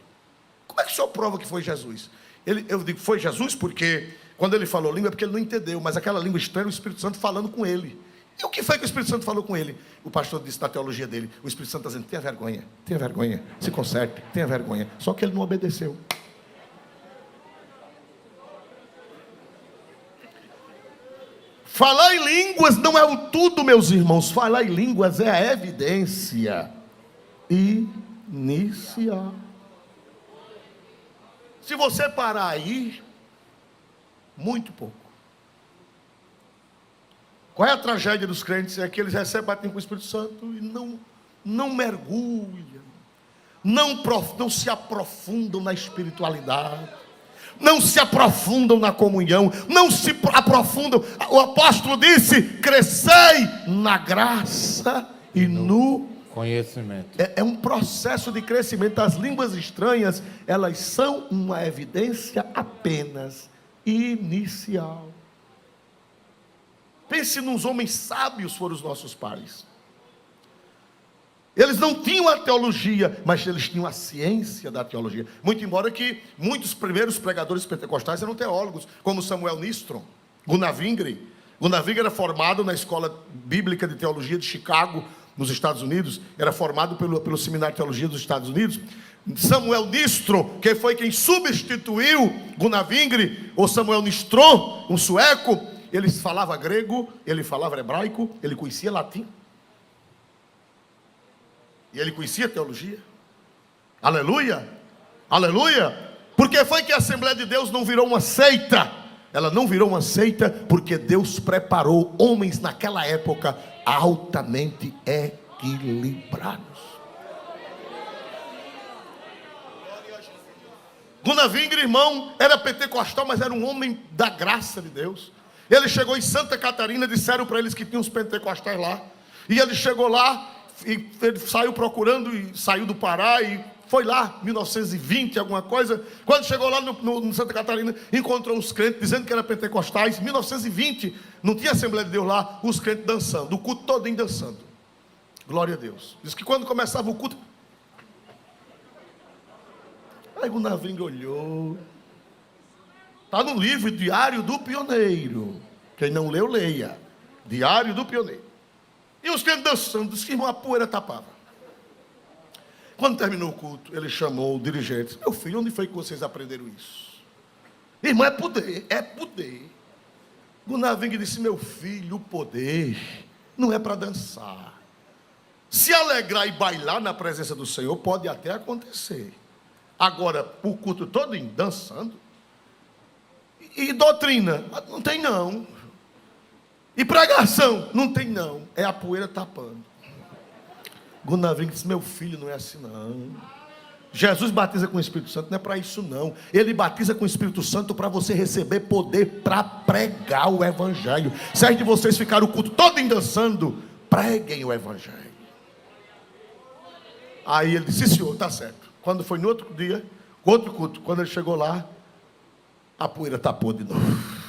Como é que o senhor prova que foi Jesus? Eu digo, foi Jesus porque, quando ele falou língua, é porque ele não entendeu, mas aquela língua estranha, o Espírito Santo falando com ele. E o que foi que o Espírito Santo falou com ele? O pastor disse na teologia dele, o Espírito Santo está dizendo, tenha vergonha, se conserte, tenha vergonha. Só que ele não obedeceu. Falar em línguas não é o tudo, meus irmãos. Falar em línguas é a evidência inicial. Se você parar aí, muito pouco. Qual é a tragédia dos crentes? É que eles recebem batismo com o Espírito Santo e não mergulham, não se aprofundam na espiritualidade, não se aprofundam na comunhão, não se aprofundam. O apóstolo disse, crescei na graça e no conhecimento. É um processo de crescimento. As línguas estranhas, elas são uma evidência apenas inicial. Pense nos homens sábios, foram os nossos pais. Eles não tinham a teologia, mas eles tinham a ciência da teologia. Muito embora que muitos primeiros pregadores pentecostais eram teólogos, como Samuel Nistron, Gunnar Wingre. Gunnar Wingre era formado na Escola Bíblica de Teologia de Chicago, nos Estados Unidos. Era formado pelo Seminário de Teologia dos Estados Unidos. Samuel Nistron, que foi quem substituiu Gunnar Wingre, ou Samuel Nistron, um sueco, ele falava grego, ele falava hebraico, ele conhecia latim. E ele conhecia teologia. Aleluia, aleluia. Por que foi que a Assembleia de Deus não virou uma seita? Ela não virou uma seita porque Deus preparou homens naquela época altamente equilibrados. Gunnar Wingre, irmão, era pentecostal, mas era um homem da graça de Deus. Ele chegou em Santa Catarina, disseram para eles que tinham uns pentecostais lá. E ele chegou lá, e ele saiu procurando, e saiu do Pará, e foi lá, 1920, alguma coisa. Quando chegou lá no Santa Catarina, encontrou uns crentes dizendo que era pentecostais. 1920, não tinha Assembleia de Deus lá, os crentes dançando, o culto todinho dançando. Glória a Deus. Diz que quando começava o culto, aí o Navrinho olhou. Está no livro Diário do Pioneiro. Quem não leu, leia. Diário do Pioneiro. E os crentes dançando, diz que irmão, a poeira tapava. Quando terminou o culto, ele chamou o dirigente. Meu filho, onde foi que vocês aprenderam isso? Irmão, é poder, é poder. Gunaving disse, meu filho, o poder não é para dançar. Se alegrar e bailar na presença do Senhor, pode até acontecer. Agora, o culto todo dançando. E doutrina? Não tem não. E pregação? Não tem não. É a poeira tapando. Gunaving disse, meu filho, não é assim não. Jesus batiza com o Espírito Santo, não é para isso não. Ele batiza com o Espírito Santo para você receber poder para pregar o Evangelho. Se é de vocês ficarem o culto todo dançando, preguem o Evangelho. Aí ele disse, sim senhor, está certo. Quando foi no outro dia, outro culto, quando ele chegou lá, a poeira tapou de novo.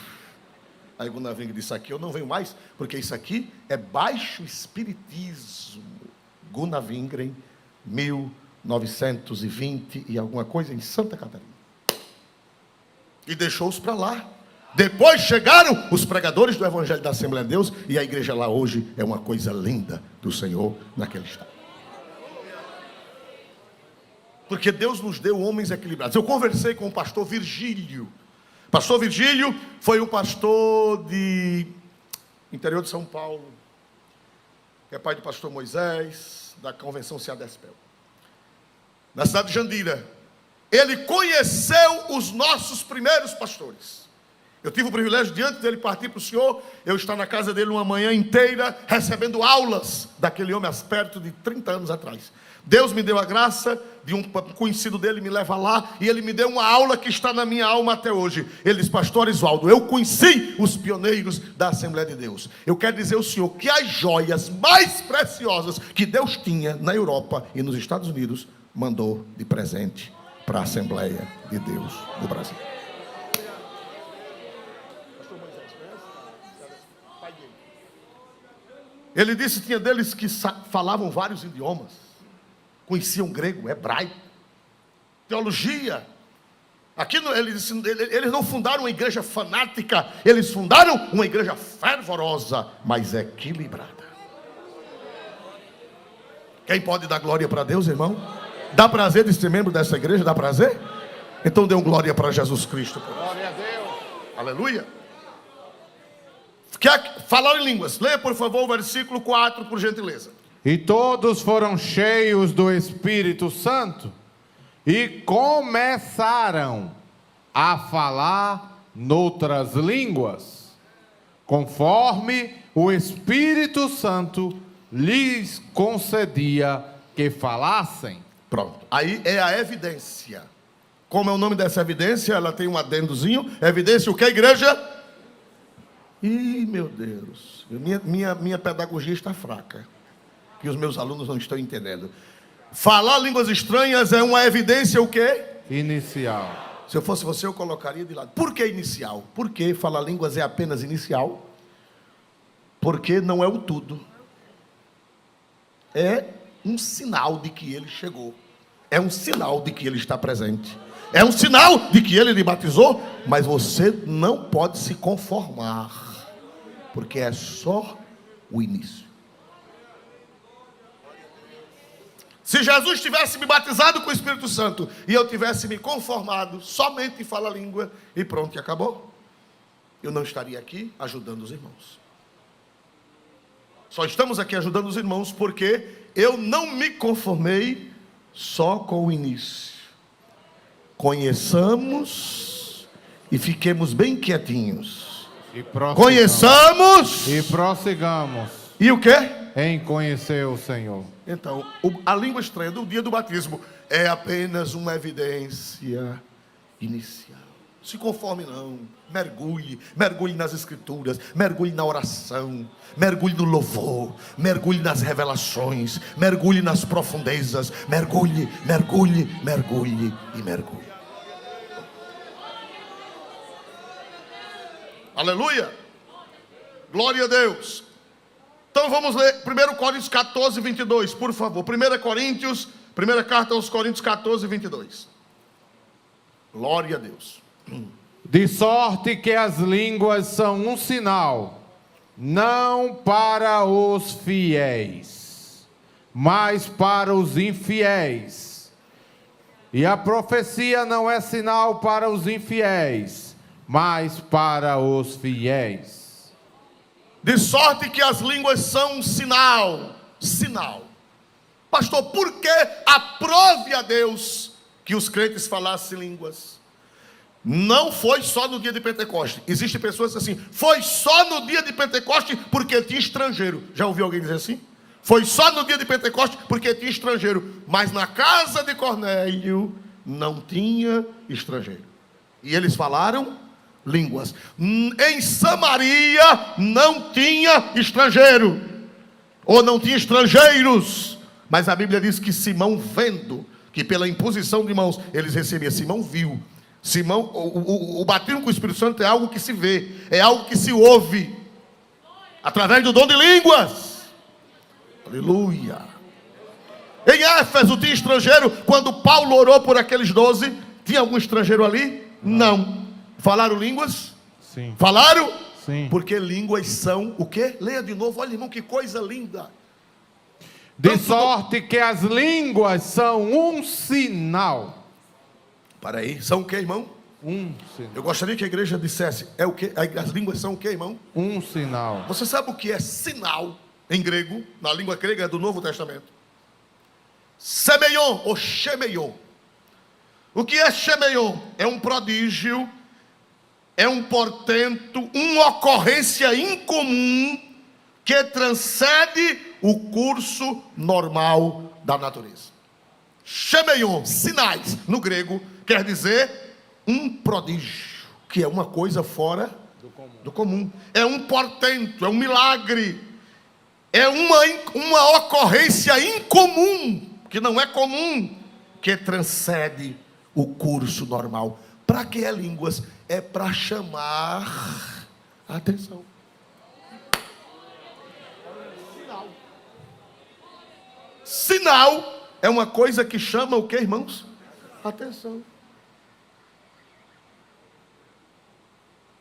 Aí o Gunaving disse, aqui eu não venho mais, porque isso aqui é baixo espiritismo. Gunavingren, 1920 e alguma coisa, em Santa Catarina. E deixou-os para lá. Depois chegaram os pregadores do Evangelho da Assembleia de Deus, e a igreja lá hoje é uma coisa linda do Senhor naquele estado. Porque Deus nos deu homens equilibrados. Eu conversei com o pastor Virgílio. Pastor Virgílio foi um pastor de interior de São Paulo, que é pai do pastor Moisés, da convenção Seadespel, na cidade de Jandira. Ele conheceu os nossos primeiros pastores. Eu tive o privilégio de, antes dele partir para o Senhor, eu estar na casa dele uma manhã inteira, recebendo aulas daquele homem, perto de 30 anos atrás. Deus me deu a graça de um conhecido dele me leva lá, e ele me deu uma aula que está na minha alma até hoje. Ele diz, pastor Oswaldo, eu conheci os pioneiros da Assembleia de Deus. Eu quero dizer ao senhor que as joias mais preciosas que Deus tinha na Europa e nos Estados Unidos, mandou de presente para a Assembleia de Deus do Brasil. Ele disse que tinha deles que falavam vários idiomas, conheciam grego, hebraico, teologia. Aqui ele disse, eles não fundaram uma igreja fanática, eles fundaram uma igreja fervorosa, mas equilibrada. Quem pode dar glória para Deus, irmão? Dá prazer de ser membro dessa igreja? Dá prazer? Então dê glória para Jesus Cristo. Glória a Deus. Aleluia. Quer falar em línguas? Leia por favor o versículo 4, por gentileza. E todos foram cheios do Espírito Santo e começaram a falar noutras línguas, conforme o Espírito Santo lhes concedia que falassem. Pronto. Aí é a evidência. Como é o nome dessa evidência? Ela tem um adendozinho. Evidência o que, igreja? Ih, meu Deus. Minha pedagogia está fraca. Que os meus alunos não estão entendendo. Falar línguas estranhas é uma evidência o quê? Inicial. Se eu fosse você, eu colocaria de lado. Por que inicial? Porque falar línguas é apenas inicial. Porque não é o tudo. É um sinal de que ele chegou. É um sinal de que ele está presente. É um sinal de que ele lhe batizou. Mas você não pode se conformar. Porque é só o início. Se Jesus tivesse me batizado com o Espírito Santo e eu tivesse me conformado somente em falar língua e pronto, e acabou, eu não estaria aqui ajudando os irmãos. Só estamos aqui ajudando os irmãos porque eu não me conformei só com o início. Conheçamos e fiquemos bem quietinhos. Conheçamos e prossigamos. E o quê? Em conhecer o Senhor. Então, a língua estranha do dia do batismo é apenas uma evidência inicial. Se conforme não. Mergulhe nas escrituras, mergulhe na oração, mergulhe no louvor, mergulhe nas revelações, mergulhe nas profundezas, mergulhe e mergulhe. Aleluia! Glória a Deus! Então vamos ler 1 Coríntios 14, 22, por favor. 1 primeira carta aos Coríntios 14, 22. Glória a Deus. De sorte que as línguas são um sinal, não para os fiéis, mas para os infiéis. E a profecia não é sinal para os infiéis, mas para os fiéis. De sorte que as línguas são um sinal. Pastor, por que aprove a Deus que os crentes falassem línguas? Não foi só no dia de Pentecoste. Existem pessoas assim, foi só no dia de Pentecoste porque tinha estrangeiro. Já ouviu alguém dizer assim? Foi só no dia de Pentecoste porque tinha estrangeiro. Mas na casa de Cornélio não tinha estrangeiro. E eles falaram línguas. Em Samaria não tinha estrangeiro. Ou não tinha estrangeiros. Mas a Bíblia diz que Simão, vendo que pela imposição de mãos eles recebiam, Simão viu. Simão, o batismo com o Espírito Santo é algo que se vê, é algo que se ouve, através do dom de línguas. Aleluia. Em Éfeso tinha estrangeiro. Quando Paulo orou por aqueles 12, tinha algum estrangeiro ali? Não. Falaram línguas? Sim. Falaram? Sim. Porque línguas são o quê? Leia de novo, olha irmão, que coisa linda. De sorte que as línguas são um sinal. Para aí, são o que, irmão? Um sinal. Eu gostaria que a igreja dissesse, é o que? As línguas são o que, irmão? Um sinal. Você sabe o que é sinal em grego, na língua grega do Novo Testamento? Semeion ou Shemeion. O que é Shemeion? É um prodígio, é um portento, uma ocorrência incomum que transcende o curso normal da natureza. Shemeion, sinais, no grego, quer dizer um prodígio, que é uma coisa fora do comum. É um portento, é um milagre, é uma ocorrência incomum, que não é comum, que transcende o curso normal. Para que é línguas? É para chamar a atenção. Sinal é uma coisa que chama o que, irmãos? Atenção.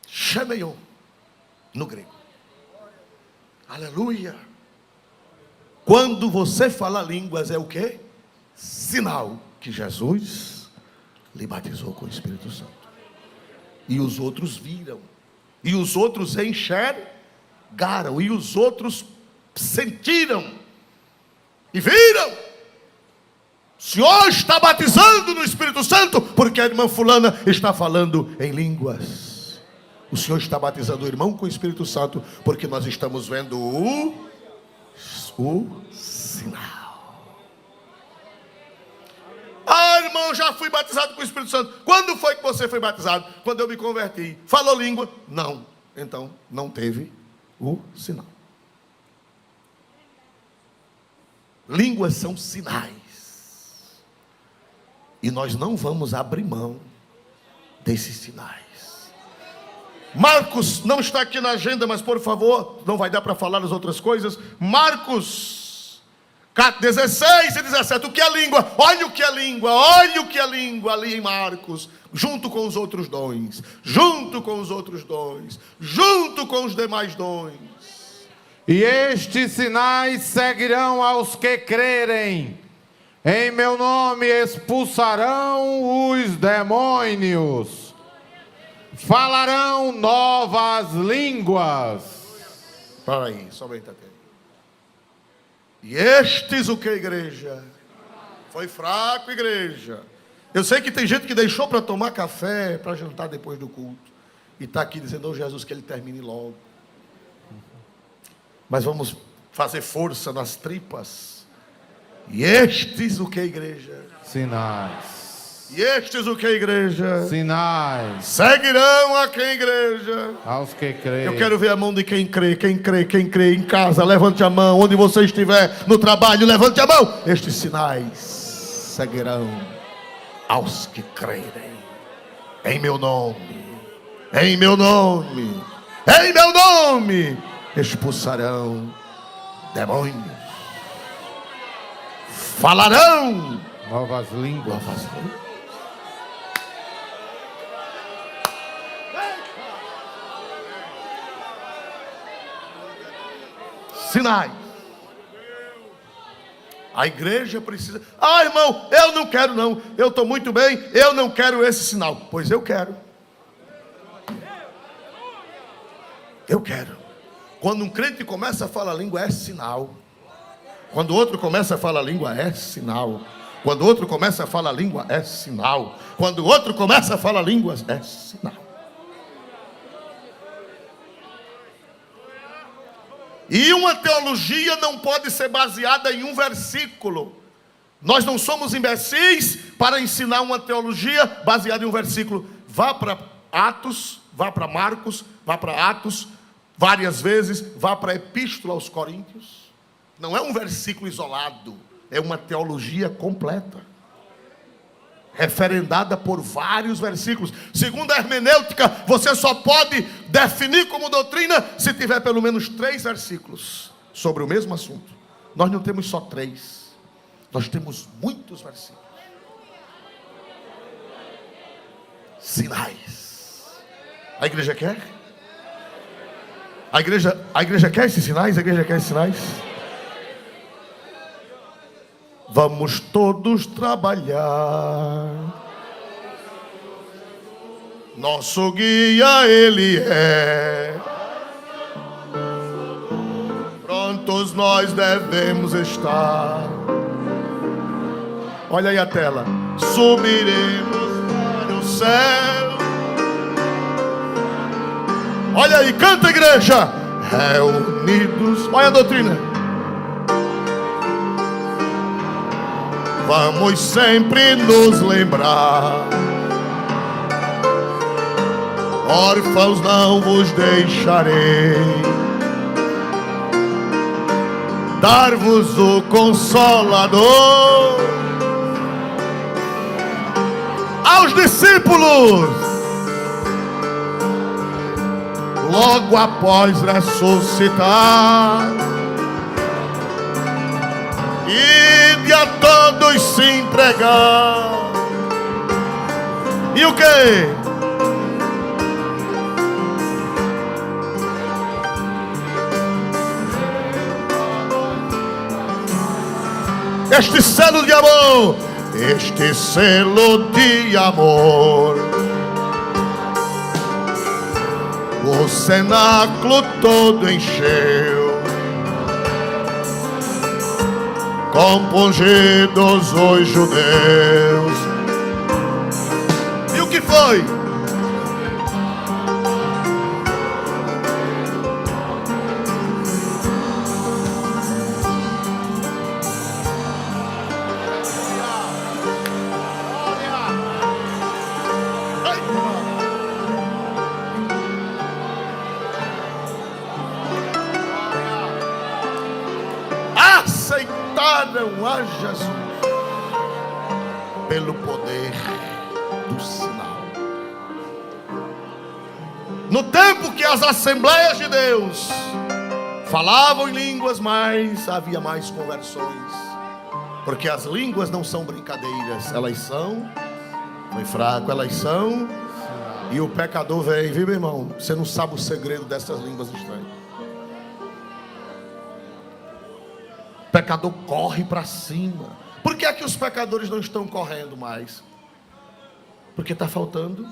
Shemeion, no grego. Aleluia. Quando você fala línguas, é o que? Sinal que Jesus lhe batizou com o Espírito Santo. E os outros viram. E os outros enxergaram. E os outros sentiram. E viram. O Senhor está batizando no Espírito Santo, porque a irmã fulana está falando em línguas. O Senhor está batizando o irmão com o Espírito Santo, porque nós estamos vendo o sinal. Ah, irmão, já fui batizado com o Espírito Santo. Quando foi que você foi batizado? Quando eu me converti. Falou língua? Não. Então, não teve o sinal. Línguas são sinais. E nós não vamos abrir mão desses sinais. Marcos não está aqui na agenda, mas por favor, não vai dar para falar as outras coisas. Marcos 16 e 17. O que é língua? Olha o que é língua. Olha o que é língua ali em Marcos. Junto com os outros dons. Junto com os outros dons. Junto com os demais dons. E estes sinais seguirão aos que crerem. Em meu nome expulsarão os demônios. Falarão novas línguas. Para aí, somente até aí. E estes o que, igreja? Foi fraco, igreja. Eu sei que tem gente que deixou para tomar café, para jantar depois do culto. E está aqui dizendo, oh Jesus, que ele termine logo. Mas vamos fazer força nas tripas. E estes o que, igreja? Sinais. E estes o que, igreja? Sinais Seguirão a quem, igreja? aos que creem. Eu quero ver a mão de quem crê em casa, levante a mão, onde você estiver, no trabalho, levante a mão. Estes sinais seguirão aos que crerem. Em meu nome, em meu nome, em meu nome, expulsarão demônios, falarão Novas línguas. Sinais. A igreja precisa. Ah, irmão, eu não quero não. Eu estou muito bem, eu não quero esse sinal. Pois eu quero. Eu quero. Quando um crente começa a falar língua, é sinal. Quando outro começa a falar língua, é sinal. Quando outro começa a falar língua, é sinal. Quando outro começa a falar línguas, é sinal. E uma teologia não pode ser baseada em um versículo. Nós não somos imbecis para ensinar uma teologia baseada em um versículo. Vá para Atos, vá para Marcos, vá para Atos várias vezes, vá para a Epístola aos Coríntios. Não é um versículo isolado, é uma teologia completa, referendada por vários versículos. Segundo a hermenêutica, você só pode definir como doutrina se tiver pelo menos 3 versículos sobre o mesmo assunto. Nós não temos só 3, nós temos muitos versículos. Sinais. A igreja quer? A igreja quer esses sinais? A igreja quer esses sinais? Vamos todos trabalhar. Nosso guia ele é. Prontos nós devemos estar. Olha aí a tela. Subiremos para o céu. Olha aí, canta, igreja. Reunidos. Olha a doutrina. Vamos sempre nos lembrar. Órfãos não vos deixarei, dar-vos o Consolador. Aos discípulos, logo após ressuscitar, e a todos se entregar. E o que? Este selo de amor, este selo de amor, o cenáculo todo encheu, compungidos os judeus. E o que foi? Aceitaram a Jesus pelo poder do sinal. No tempo que as assembleias de Deus falavam em línguas, mas havia mais conversões, porque as línguas não são brincadeiras, elas são, foi fraco, elas são, e o pecador vem, viu, meu irmão? Você não sabe o segredo dessas línguas estranhas. O pecador corre para cima. Por que é que os pecadores não estão correndo mais? Porque está faltando